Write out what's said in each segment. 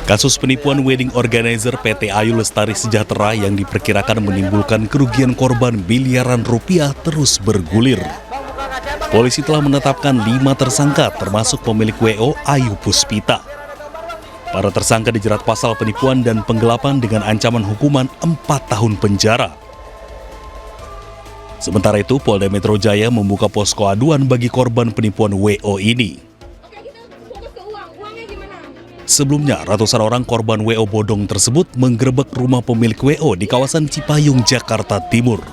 Kasus penipuan wedding organizer PT Ayu Lestari Sejahtera yang diperkirakan menimbulkan kerugian korban miliaran rupiah terus bergulir. Polisi telah menetapkan 5 tersangka termasuk pemilik WO Ayu Puspita. Para tersangka dijerat pasal penipuan dan penggelapan dengan ancaman hukuman 4 tahun penjara. Sementara itu, Polda Metro Jaya membuka posko aduan bagi korban penipuan WO ini. Sebelumnya, ratusan orang korban WO bodong tersebut menggerebek rumah pemilik WO di kawasan Cipayung, Jakarta Timur.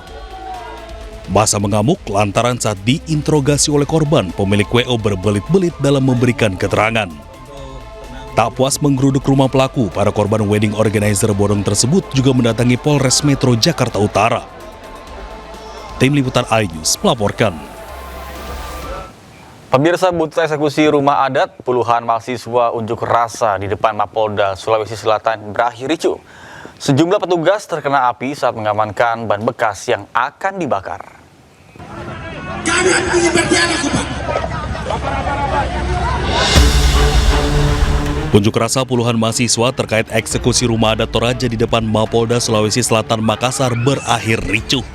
Massa mengamuk lantaran saat diinterogasi oleh korban, pemilik WO berbelit-belit dalam memberikan keterangan. Tak puas menggeruduk rumah pelaku, para korban wedding organizer bodong tersebut juga mendatangi Polres Metro Jakarta Utara. Tim Liputan iNews melaporkan. Pemirsa, buntut eksekusi rumah adat, puluhan mahasiswa unjuk rasa di depan Mapolda Sulawesi Selatan berakhir ricuh. Sejumlah petugas terkena api saat mengamankan ban bekas yang akan dibakar. Unjuk rasa puluhan mahasiswa terkait eksekusi rumah adat Toraja di depan Mapolda Sulawesi Selatan Makassar berakhir ricuh.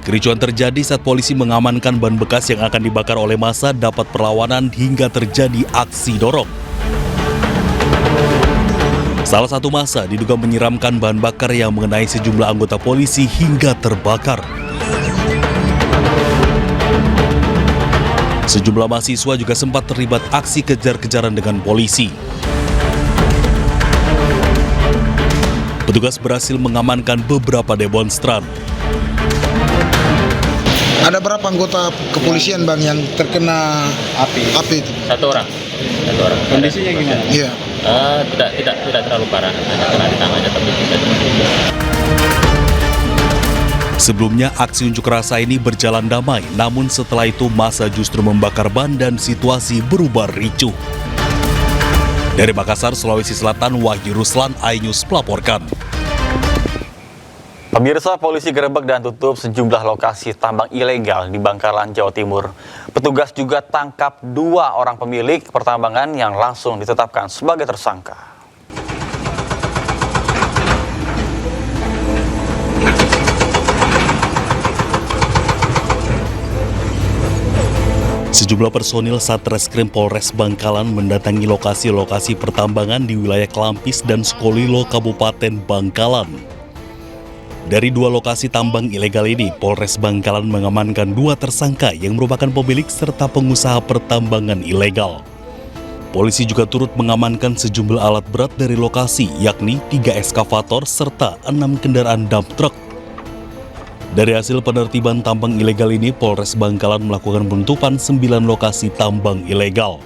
Kericuan terjadi saat polisi mengamankan ban bekas yang akan dibakar oleh massa dapat perlawanan hingga terjadi aksi dorong. Salah satu massa diduga menyiramkan bahan bakar yang mengenai sejumlah anggota polisi hingga terbakar. Sejumlah mahasiswa juga sempat terlibat aksi kejar-kejaran dengan polisi. Petugas berhasil mengamankan beberapa demonstran. Ada berapa anggota kepolisian, Bang, yang terkena api itu? Satu orang. Kondisinya gimana? Iya. Tidak terlalu parah, hanya kena di tangannya tapi tidak. Sebelumnya aksi unjuk rasa ini berjalan damai, namun setelah itu massa justru membakar ban dan situasi berubah ricuh. Dari Makassar, Sulawesi Selatan, Wahyu Ruslan, iNews melaporkan. Pemirsa, polisi gerebek dan tutup sejumlah lokasi tambang ilegal di Bangkalan, Jawa Timur. Petugas juga tangkap 2 orang pemilik pertambangan yang langsung ditetapkan sebagai tersangka. Sejumlah personil Satreskrim Polres Bangkalan mendatangi lokasi-lokasi pertambangan di wilayah Kelampis dan Sukolilo, Kabupaten Bangkalan. Dari 2 lokasi tambang ilegal ini, Polres Bangkalan mengamankan 2 tersangka yang merupakan pemilik serta pengusaha pertambangan ilegal. Polisi juga turut mengamankan sejumlah alat berat dari lokasi, yakni 3 eskavator serta 6 kendaraan dump truck. Dari hasil penertiban tambang ilegal ini, Polres Bangkalan melakukan penutupan 9 lokasi tambang ilegal.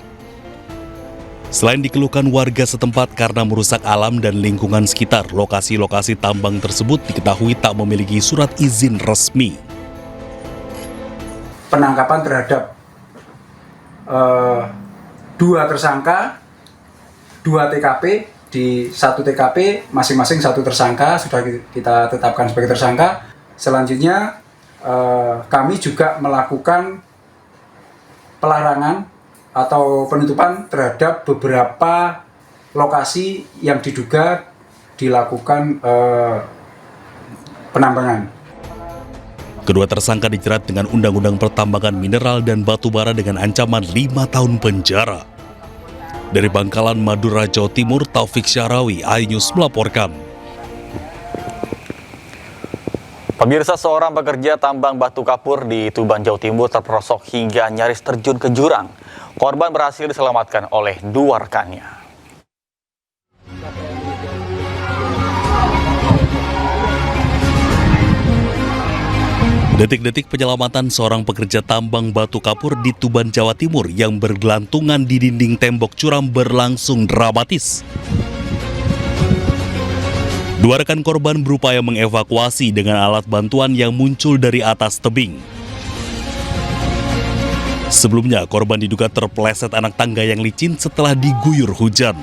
Selain dikeluhkan warga setempat karena merusak alam dan lingkungan sekitar, lokasi-lokasi tambang tersebut diketahui tak memiliki surat izin resmi. Penangkapan terhadap 2 tersangka, 2 TKP, di 1 TKP masing-masing 1 tersangka sudah kita tetapkan sebagai tersangka. Selanjutnya kami juga melakukan pelarangan atau penutupan terhadap beberapa lokasi yang diduga dilakukan penambangan. Kedua tersangka dijerat dengan Undang-Undang Pertambangan Mineral dan Batubara dengan ancaman 5 tahun penjara. Dari Bangkalan, Madura, Jawa Timur, Taufik Syarawi, iNews melaporkan. Pemirsa, seorang pekerja tambang batu kapur di Tuban, Jawa Timur terperosok hingga nyaris terjun ke jurang. Korban berhasil diselamatkan oleh 2 rekannya. Detik-detik penyelamatan seorang pekerja tambang batu kapur di Tuban, Jawa Timur yang bergelantungan di dinding tembok curam berlangsung dramatis. 2 rekan korban berupaya mengevakuasi dengan alat bantuan yang muncul dari atas tebing. Sebelumnya, korban diduga terpeleset anak tangga yang licin setelah diguyur hujan.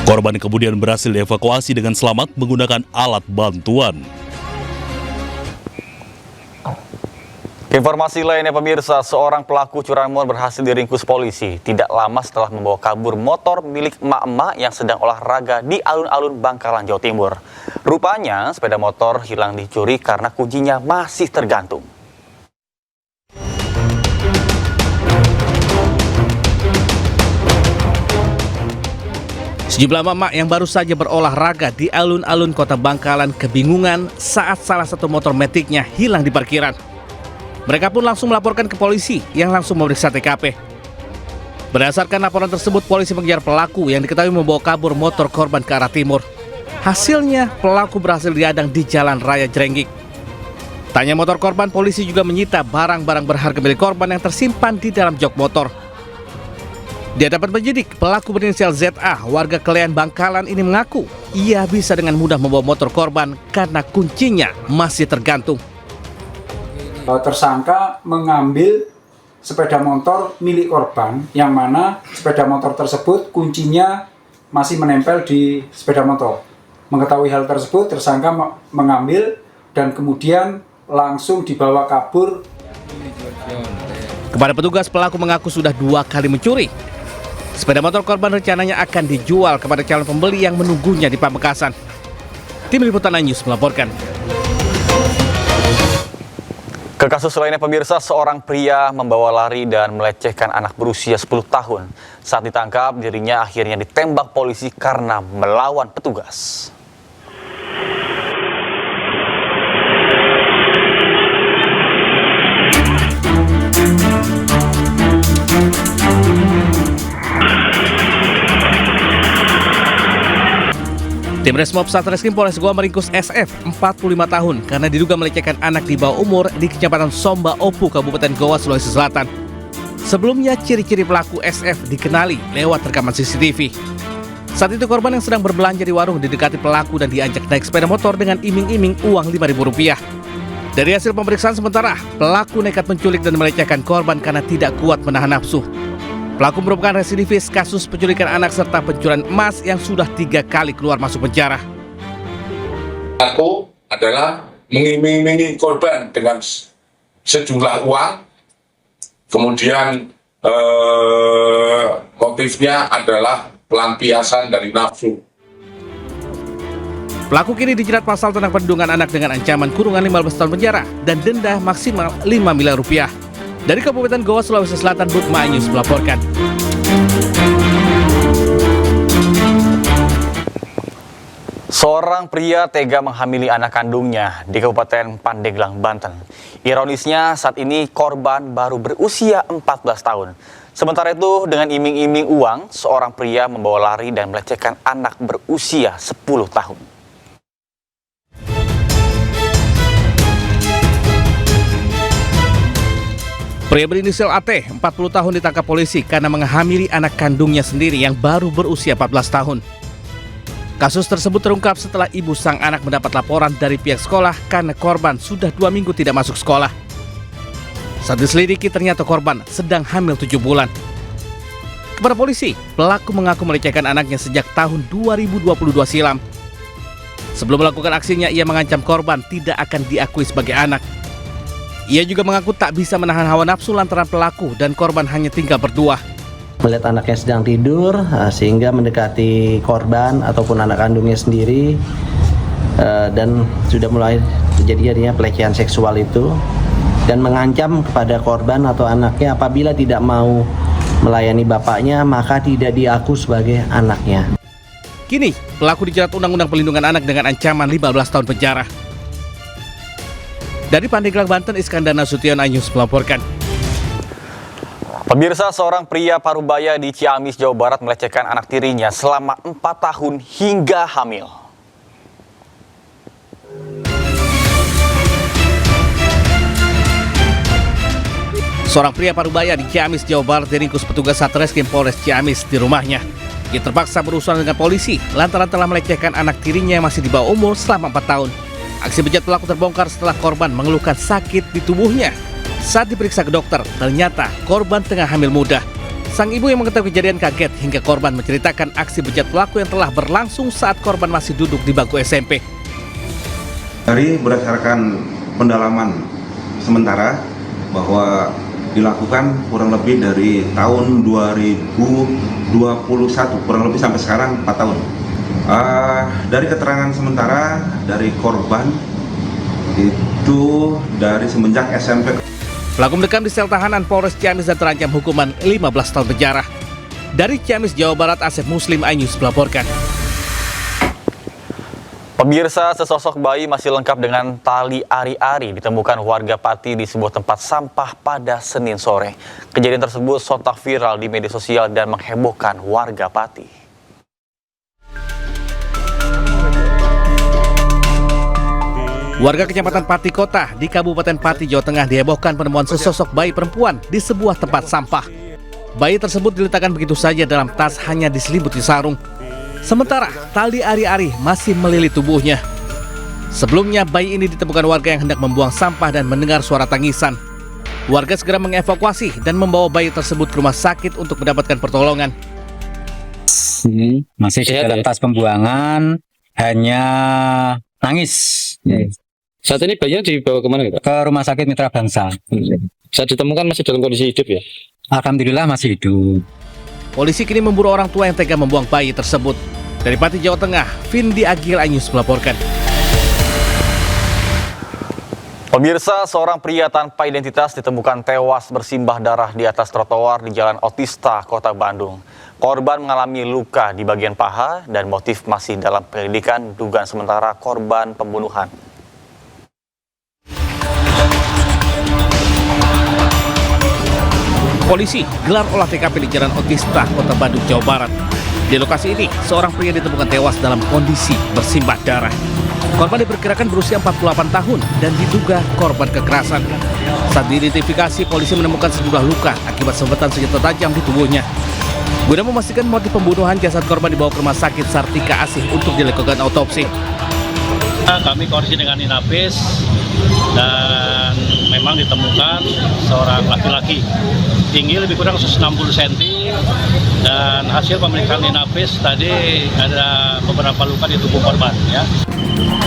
Korban kemudian berhasil dievakuasi dengan selamat menggunakan alat bantuan. Informasi lainnya pemirsa, seorang pelaku curanmor berhasil diringkus polisi tidak lama setelah membawa kabur motor milik emak-emak yang sedang olahraga di alun-alun Bangkalan, Jawa Timur. Rupanya sepeda motor hilang dicuri karena kuncinya masih tergantung. Sejumlah emak-emak yang baru saja berolahraga di alun-alun kota Bangkalan kebingungan saat salah satu motor metiknya hilang di parkiran. Mereka pun langsung melaporkan ke polisi yang langsung memeriksa TKP. Berdasarkan laporan tersebut, polisi mengejar pelaku yang diketahui membawa kabur motor korban ke arah timur. Hasilnya, pelaku berhasil diadang di Jalan Raya Jrenggik. Tanya motor korban, polisi juga menyita barang-barang berharga milik korban yang tersimpan di dalam jok motor. Di hadapan penyidik, pelaku berinisial ZA, warga Kelean Bangkalan ini mengaku ia bisa dengan mudah membawa motor korban karena kuncinya masih tergantung. Tersangka mengambil sepeda motor milik korban yang mana sepeda motor tersebut kuncinya masih menempel di sepeda motor. Mengetahui hal tersebut, tersangka mengambil dan kemudian langsung dibawa kabur. Kepada petugas, pelaku mengaku sudah 2 kali mencuri. Sepeda motor korban rencananya akan dijual kepada calon pembeli yang menunggunya di Pamekasan. Tim Liputan News melaporkan. Ke kasus lainnya pemirsa, seorang pria membawa lari dan melecehkan anak berusia 10 tahun. Saat ditangkap, dirinya akhirnya ditembak polisi karena melawan petugas. Tim Resmob Satreskrim Polres Goa meringkus SF, 45 tahun, karena diduga melecehkan anak di bawah umur di Kecamatan Somba Opu, Kabupaten Goa, Sulawesi Selatan. Sebelumnya, ciri-ciri pelaku SF dikenali lewat rekaman CCTV. Saat itu korban yang sedang berbelanja di warung didekati pelaku dan diajak naik sepeda motor dengan iming-iming uang Rp5.000. Dari hasil pemeriksaan sementara, pelaku nekat menculik dan melecehkan korban karena tidak kuat menahan nafsu. Pelaku merupakan residivis kasus penculikan anak serta pencurian emas yang sudah 3 kali keluar masuk penjara. Pelaku adalah mengiming-imingi korban dengan sejumlah uang, kemudian motifnya adalah pelampiasan dari nafsu. Pelaku kini dijerat pasal tentang perlindungan anak dengan ancaman kurungan 15 tahun penjara dan denda maksimal Rp5 miliar. Dari Kabupaten Goa, Sulawesi Selatan, Bukma News melaporkan. Seorang pria tega menghamili anak kandungnya di Kabupaten Pandeglang, Banten. Ironisnya saat ini korban baru berusia 14 tahun. Sementara itu dengan iming-iming uang, seorang pria membawa lari dan melecehkan anak berusia 10 tahun. Pria berinisial AT, 40 tahun ditangkap polisi karena menghamili anak kandungnya sendiri yang baru berusia 14 tahun. Kasus tersebut terungkap setelah ibu sang anak mendapat laporan dari pihak sekolah karena korban sudah 2 minggu tidak masuk sekolah. Saat diselidiki ternyata korban sedang hamil 7 bulan. Kepada polisi, pelaku mengaku melecehkan anaknya sejak tahun 2022 silam. Sebelum melakukan aksinya, ia mengancam korban tidak akan diakui sebagai anak. Ia juga mengaku tak bisa menahan hawa nafsu lantaran pelaku dan korban hanya tinggal berdua. Melihat anaknya sedang tidur, sehingga mendekati korban ataupun anak kandungnya sendiri, dan sudah mulai terjadi adanya pelecehan seksual itu, dan mengancam kepada korban atau anaknya apabila tidak mau melayani bapaknya maka tidak diaku sebagai anaknya. Kini, pelaku dijerat Undang-Undang Perlindungan Anak dengan ancaman 15 tahun penjara. Dari Pandeglang, Banten, Iskandar Nasution, News melaporkan. Pemirsa, seorang pria Parubaya di Ciamis, Jawa Barat melecehkan anak tirinya selama 4 tahun hingga hamil. Seorang pria Parubaya di Ciamis, Jawa Barat diringkus petugas Satreskrim Polres Ciamis di rumahnya. Ia terpaksa berurusan dengan polisi lantaran telah melecehkan anak tirinya yang masih di bawah umur selama 4 tahun. Aksi bejat pelaku terbongkar setelah korban mengeluhkan sakit di tubuhnya. Saat diperiksa ke dokter, ternyata korban tengah hamil muda. Sang ibu yang mengetahui kejadian kaget hingga korban menceritakan aksi bejat pelaku yang telah berlangsung saat korban masih duduk di bangku SMP. Dari berdasarkan pendalaman sementara, bahwa dilakukan kurang lebih dari tahun 2021, kurang lebih sampai sekarang 4 tahun. Dari keterangan sementara dari korban itu dari semenjak SMP. Pelaku mendekam di sel tahanan Polres Ciamis dan terancam hukuman 15 tahun penjara. Dari Ciamis, Jawa Barat, Asep Muslim, iNews melaporkan. Pemirsa, sesosok bayi masih lengkap dengan tali ari-ari ditemukan warga Pati di sebuah tempat sampah pada Senin sore. Kejadian tersebut sontak viral di media sosial dan menghebohkan warga Pati. Warga Kecamatan Pati Kota di Kabupaten Pati, Jawa Tengah dihebohkan penemuan sesosok bayi perempuan di sebuah tempat sampah. Bayi tersebut diletakkan begitu saja dalam tas hanya diselimuti sarung. Sementara tali ari-ari masih melilit tubuhnya. Sebelumnya bayi ini ditemukan warga yang hendak membuang sampah dan mendengar suara tangisan. Warga segera mengevakuasi dan membawa bayi tersebut ke rumah sakit untuk mendapatkan pertolongan. Masih di dalam tas pembuangan, hanya nangis. Saat ini bayinya dibawa kemana? Ke rumah sakit Mitra Bangsa. Saat ditemukan masih dalam kondisi hidup ya? Alhamdulillah masih hidup. Polisi kini memburu orang tua yang tega membuang bayi tersebut. Dari Pati, Jawa Tengah, Vindi Agil, iNews melaporkan. Pemirsa, seorang pria tanpa identitas ditemukan tewas bersimbah darah di atas trotoar di Jalan Otista, Kota Bandung. Korban mengalami luka di bagian paha dan motif masih dalam penyelidikan, dugaan sementara korban pembunuhan. Polisi gelar olah TKP di Jalan Otista, Kota Bandung, Jawa Barat. Di lokasi ini, seorang pria ditemukan tewas dalam kondisi bersimbah darah. Korban diperkirakan berusia 48 tahun dan diduga korban kekerasan. Saat diidentifikasi, polisi menemukan sejumlah luka akibat sabetan senjata tajam di tubuhnya. Guna memastikan motif pembunuhan, jasad korban dibawa ke Rumah Sakit Sartika Asih untuk dilakukan autopsi. Kami koordinasi dengan Inapis dan memang ditemukan seorang laki-laki tinggi lebih kurang 160 cm dan hasil pemeriksaan Inapis tadi ada beberapa luka di tubuh korban ya.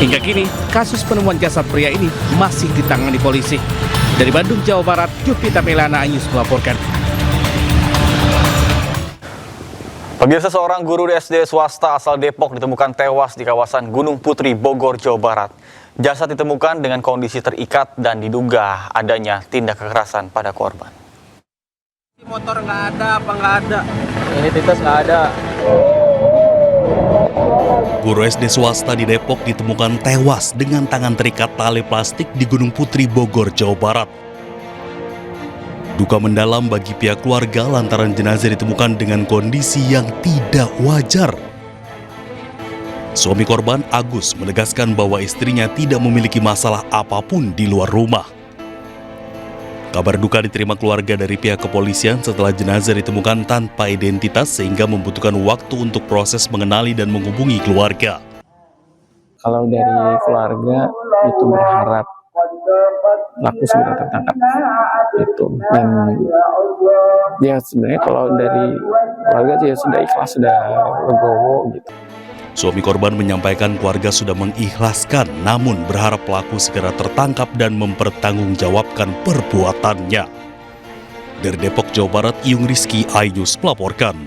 Hingga kini, kasus penemuan jasad pria ini masih ditangani polisi. Dari Bandung, Jawa Barat, Jupita Melana, iNews melaporkan. Pemirsa, seorang guru di SD swasta asal Depok ditemukan tewas di kawasan Gunung Putri, Bogor, Jawa Barat. Jasad ditemukan dengan kondisi terikat dan diduga adanya tindak kekerasan pada korban. Motor nggak ada, apa nggak ada? Identitas nggak ada. Guru SD swasta di Depok ditemukan tewas dengan tangan terikat tali plastik di Gunung Putri, Bogor, Jawa Barat. Duka mendalam bagi pihak keluarga lantaran jenazah ditemukan dengan kondisi yang tidak wajar. Suami korban, Agus, menegaskan bahwa istrinya tidak memiliki masalah apapun di luar rumah. Kabar duka diterima keluarga dari pihak kepolisian setelah jenazah ditemukan tanpa identitas sehingga membutuhkan waktu untuk proses mengenali dan menghubungi keluarga. Kalau dari keluarga itu berharap pelaku segera tertangkap. Itu dan ya sebenarnya kalau dari keluarga ya sudah ikhlas, sudah legowo gitu. Suami korban menyampaikan keluarga sudah mengikhlaskan, namun berharap pelaku segera tertangkap dan mempertanggungjawabkan perbuatannya. Dari Depok, Jawa Barat, Iyung Rizky, iNews melaporkan.